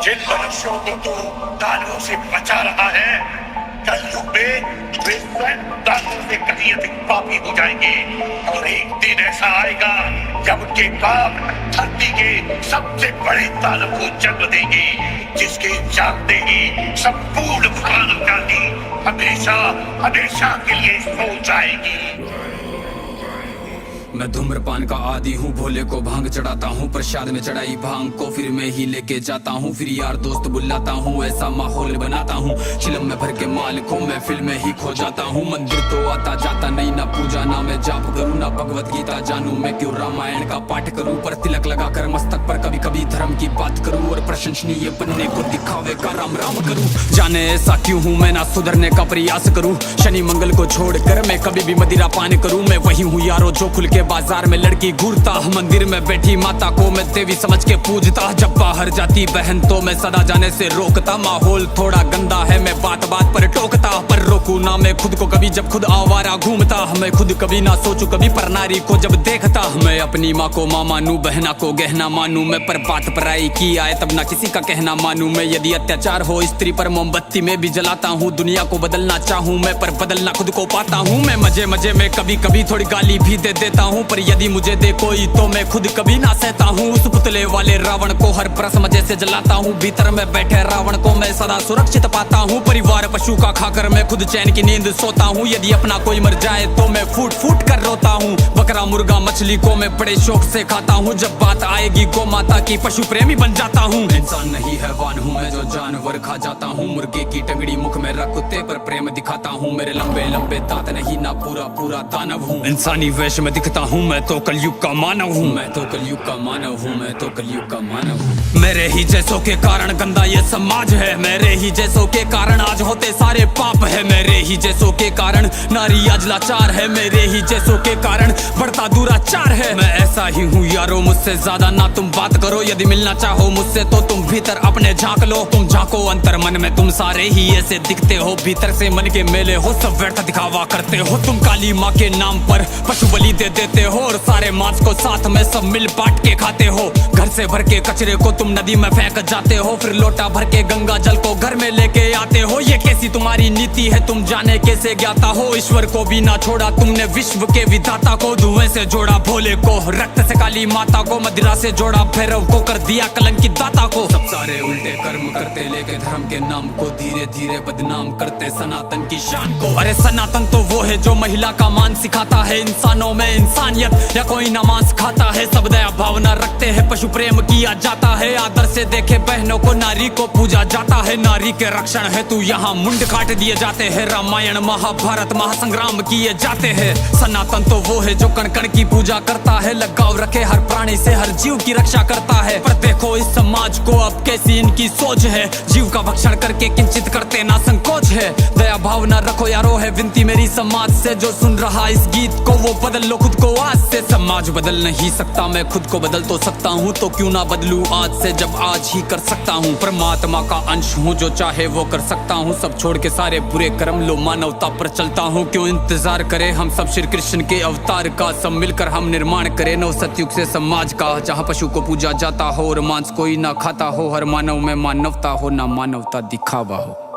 जिन मनुष्यों को तू दानवों से बचा रहा है, कलयुग में वे स्वयं दानवों से कहीं अधिक पापी हो जाएंगे। और एक दिन ऐसा आएगा जब उनके पाप धरती के सबसे बड़े दानव को जन्म देंगे, जिसके जागते ही संपूर्ण मानवजाति हमेशा हमेशा के लिए सो जाएगी। मैं धूम्रपान का आदी हूँ, भोले को भांग चढ़ाता हूँ, प्रसाद में चढ़ाई भांग को फिर मैं ही लेके जाता हूँ, फिर यार दोस्त बुलाता हूँ, ऐसा माहौल बनाता हूँ, चिलम में भर के माल को मैं फिल्म में ही खो जाता हूँ। मंदिर तो आता जाता नहीं, ना पूजा ना मैं जाप करूँ, ना भगवत गीता जानू, मैं क्यों रामायण का पाठ करूँ, पर तिलक लगा कर मस्तक पर कभी कभी धर्म की बात करूँ, और प्रशंसनीय बनने को दिखावे का राम राम करूँ। जाने ऐसा क्यों हूँ मैं, ना सुधरने का प्रयास करूँ, शनि मंगल को छोड़कर मैं कभी भी मदिरा पान करूँ। मैं वही हूँ यारो जो खुल के बाजार में लड़की घूरता, मंदिर में बैठी माता को मैं देवी समझ के पूजता, जब बाहर जाती बहन तो मैं सदा जाने से रोकता। माहौल थोड़ा गंदा है, मैं बात बात पर टोकता, पर रोकू ना मैं खुद को कभी जब खुद आवारा घूमता। मैं खुद कभी ना सोचू कभी पर नारी को जब देखता, मैं अपनी माँ को माँ मानू, बहना को गहना मानू, मैं पर बात पराई की आए तब ना किसी का कहना मानू। मैं यदि अत्याचार हो स्त्री पर मोमबत्ती में भी जलाता हूँ, दुनिया को बदलना चाहूँ मैं पर बदलना खुद को पाता हूँ। मैं मजे मजे में कभी कभी थोड़ी गाली भी दे देता हूँ, पर यदि मुझे दे कोई तो मैं खुद कभी ना सहता हूँ। उस पुतले वाले रावण को हर परस मजे से जलाता हूँ, भीतर में बैठे रावण को मैं सदा सुरक्षित पाता हूँ। परिवार पशु का खाकर मैं खुद चैन की नींद सोता हूँ, यदि अपना कोई मर जाए तो मैं फूट फूट कर रोता हूँ। बकरा मुर्गा मछली को मैं बड़े शौक से खाता हूँ, जब बात आएगी गौ माता की पशु प्रेमी बन जाता हूँ। इंसान नहीं हैवान हूँ मैं जो जानवर खा जाता हूँ, मुर्गे की टंगड़ी मुख में रख कुत्ते पर प्रेम दिखाता हूँ, मेरे लंबे लंबे दांत नहीं ना पूरा पूरा दानव हूँ। इंसानी वेश में दिखता हूँ मैं तो कलयुग का मानव हूँ, मैं तो कलयुग का मानव हूँ, मैं तो कलयुग का मानव हूँ। मेरे ही जैसों के कारण गंदा ये समाज है, मेरे ही जैसों के कारण आज होते सारे पाप है, मेरे ही जैसों के कारण नारी आज लाचार है, मेरे ही जैसों के कारण बढ़ता दुराचार है। मैं ऐसा ही हूँ यारो, मुझसे ज्यादा ना तुम बात करो, यदि मिलना चाहो मुझसे तो तुम भीतर अपने झांक लो। तुम झांको अंतर मन में, तुम सारे ही ऐसे दिखते हो, भीतर से मन के मेले हो, सब व्यर्थ दिखावा करते हो। तुम काली माँ के नाम पर पशु बलि दे देते हो, और सारे मांस को साथ में सब मिल बांट के खाते हो। घर से भर के कचरे को तुम नदी में फेंक जाते हो, फिर लोटा भर के गंगा जल को घर में लेके आते हो। ये कैसी तुम्हारी नीति है, तुम जाने कैसे ज्ञाता हो, ईश्वर को भी ना छोड़ा तुमने विश्व के विधाता को। धुएं से जोड़ा भोले को, रक्त से काली माता को, मदिरा से जोड़ा भैरव को, कर दिया कलंकित दाता को। सब सारे उल्टे कर्म करते, लेके धर्म के नाम को धीरे धीरे बदनाम करते सनातन की शान को। अरे सनातन तो वो है जो महिला का मान सिखाता है, इंसानों में इंसानियत या कोई ना मांस खाता है, सब दया भावना रखते हैं, पशु प्रेम किया जाता है, आदर से देखे बहनों को, नारी को पूजा जाता है। नारी के रक्षण है तू यहाँ मुंड काट दिए जाते हैं, रामायण महाभारत महासंग्राम किए जाते हैं। सनातन तो वो है जो कण कण की पूजा करता है, लगाव रखे हर प्राणी से, हर जीव की रक्षा करता है। पर देखो इस समाज को अब कैसी इनकी सोच है, जीव का भक्षण करके किंचित करते ना संकोच है। दया भावना रखो यारो है विनती मेरी समाज से, जो सुन रहा इस गीत को वो बदल लो खुद को आज से। समाज बदल नहीं सकता, मैं खुद को बदल तो सकता हूँ, तो क्यों ना बदलूं आज से जब आज ही कर सकता हूँ। परमात्मा का अंश हूँ, जो चाहे वो कर सकता हूँ, सब छोड़ के सारे बुरे कर्म लो, मानवता पर चलता हूँ। क्यों इंतजार करे हम सब श्री कृष्ण के अवतार का, सब मिलकर हम निर्माण करें नव सतयुग से समाज का, जहाँ पशु को पूजा जाता हो और मांस कोई ना खाता हो, हर मानव में मानवता हो ना मानवता दिखावा हो।